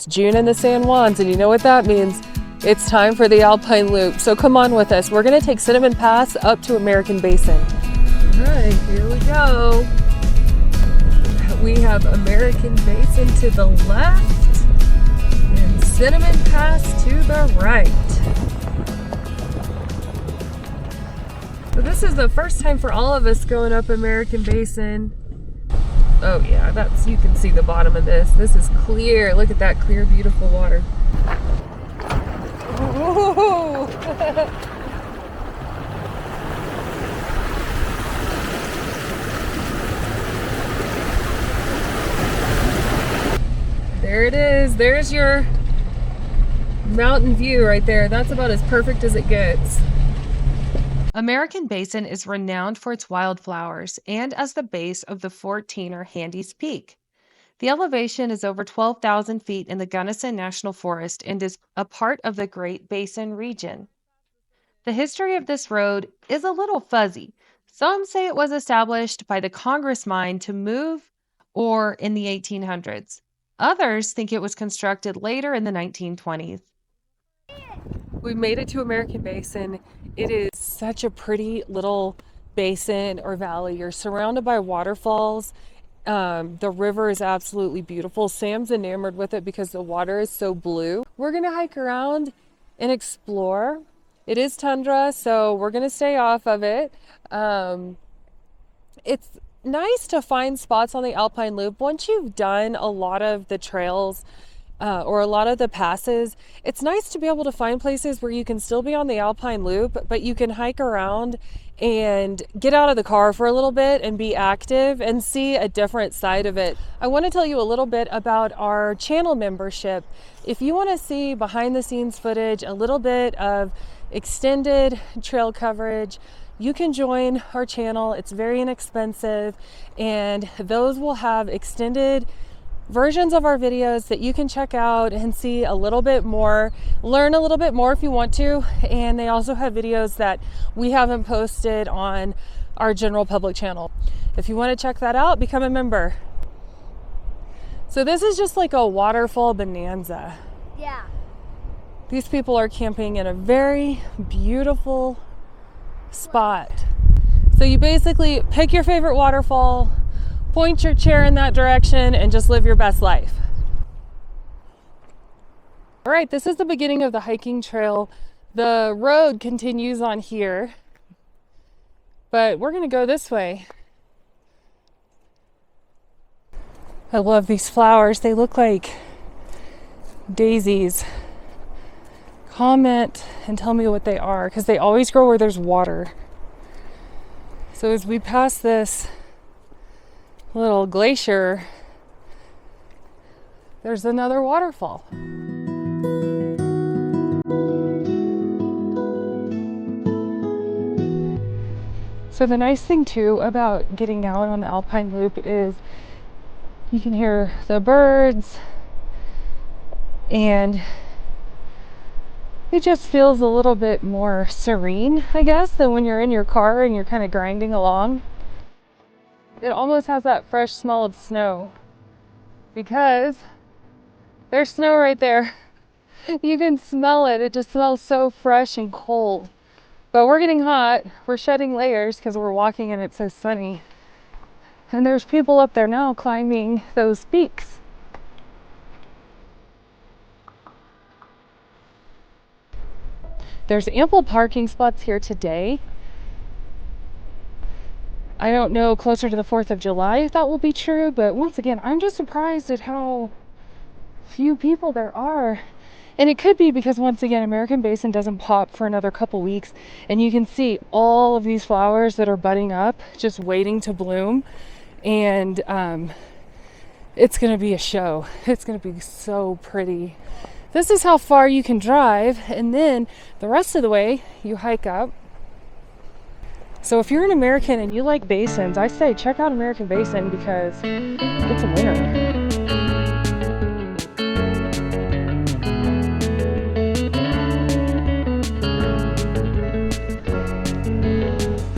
It's June in the San Juans, and you know what that means. It's time for the Alpine Loop. So come on with us. We're gonna take Cinnamon Pass up to American Basin. All right, here we go. We have American Basin to the left and Cinnamon Pass to the right. So this is the first time for all of us going up American Basin. Oh yeah, you can see the bottom of this. This is clear. Look at that clear, beautiful water. Ooh. There it is. There's your mountain view right there. That's about as perfect as it gets. American Basin is renowned for its wildflowers and as the base of the 14er Handies Peak. The elevation is over 12,000 feet in the Gunnison National Forest and is a part of the Great Basin region. The history of this road is a little fuzzy. Some say it was established by the Congress mine to move or in the 1800s. Others think it was constructed later in the 1920s. We made it to American Basin. It is such a pretty little basin or valley. You're surrounded by waterfalls. The river is absolutely beautiful. Sam's enamored with it because the water is so blue. We're gonna hike around and explore. It is tundra, so we're gonna stay off of it. It's nice to find spots on the Alpine Loop. Once you've done a lot of the trails or a lot of the passes, it's nice to be able to find places where you can still be on the Alpine Loop, but you can hike around and get out of the car for a little bit and be active and see a different side of it. I want to tell you a little bit about our channel membership. If you want to see behind the scenes footage, a little bit of extended trail coverage, you can join our channel. It's very inexpensive, and those will have extended versions of our videos that you can check out and see a little bit more, learn a little bit more if you want to. And they also have videos that we haven't posted on our general public channel. If you want to check that out, become a member. So this is just like a waterfall bonanza. Yeah. These people are camping in a very beautiful spot. So you basically pick your favorite waterfall, point your chair in that direction, and just live your best life. All right, this is the beginning of the hiking trail. The road continues on here, but we're gonna go this way. I love these flowers. They look like daisies. Comment and tell me what they are, because they always grow where there's water. So as we pass this little glacier, there's another waterfall. So the nice thing too about getting out on the Alpine Loop is you can hear the birds, and it just feels a little bit more serene, I guess, than when you're in your car and you're kind of grinding along. It almost has that fresh smell of snow because there's snow right there. You can smell it. It just smells so fresh and cold. But we're getting hot. We're shedding layers because we're walking and it's so sunny. And there's people up there now climbing those peaks. There's ample parking spots here today. I don't know closer to the 4th of July if that will be true, but once again, I'm just surprised at how few people there are. And it could be because, once again, American Basin doesn't pop for another couple weeks, and you can see all of these flowers that are budding up, just waiting to bloom. And it's gonna be a show. It's gonna be so pretty. This is how far you can drive, and then the rest of the way you hike up. So if you're an American and you like basins, I say check out American Basin because it's a winner.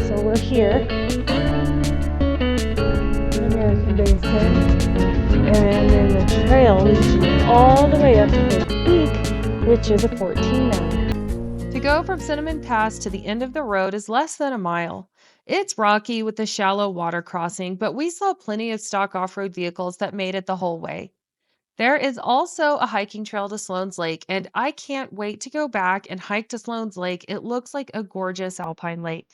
So we're here in American Basin, and then the trail leads you all the way up to Handies Peak, which is a 14 now. To go from Cinnamon Pass to the end of the road is less than a mile. It's rocky with a shallow water crossing, but we saw plenty of stock off-road vehicles that made it the whole way. There is also a hiking trail to Sloan's Lake, and I can't wait to go back and hike to Sloan's Lake. It looks like a gorgeous alpine lake.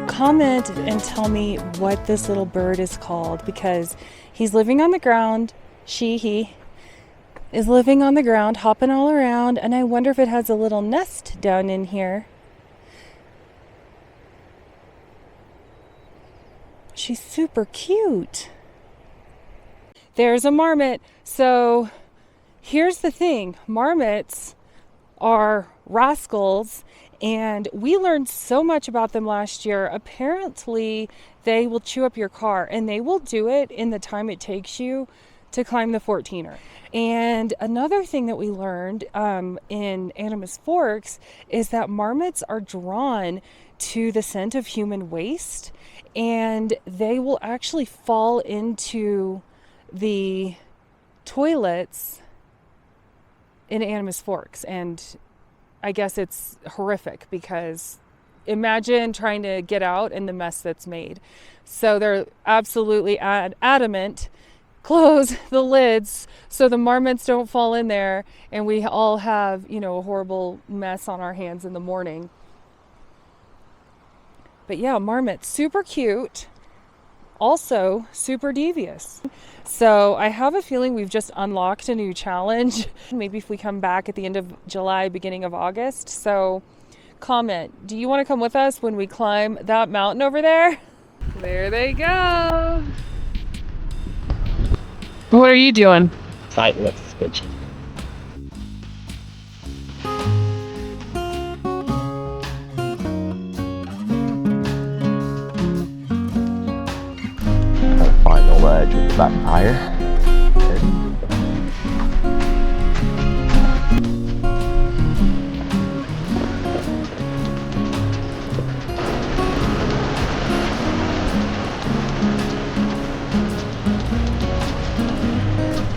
Comment and tell me what this little bird is called, because he's living on the ground. He is living on the ground, hopping all around, and I wonder if it has a little nest down in here. She's super cute. There's a marmot. So here's the thing, marmots are rascals, and we learned so much about them last year. Apparently, they will chew up your car, and they will do it in the time it takes you to climb the 14er. And another thing that we learned in Animas Forks is that marmots are drawn to the scent of human waste, and they will actually fall into the toilets in Animas Forks. And I guess it's horrific, because imagine trying to get out and the mess that's made. So they're absolutely adamant, close the lids so the marmots don't fall in there and we all have, a horrible mess on our hands in the morning. But yeah, marmots, super cute, also super devious. So I have a feeling we've just unlocked a new challenge. Maybe if we come back at the end of July, beginning of August. So comment, do you want to come with us when we climb that mountain over there? There they go. What are you doing? Side lifts, bitch. Final edge with the back tire.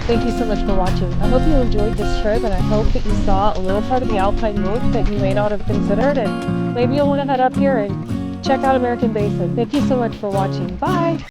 Thank you so much for watching. I hope you enjoyed this trip, and I hope that you saw a little part of the Alpine Loop that you may not have considered, and maybe you'll want to head up here and check out American Basin. Thank you so much for watching. Bye!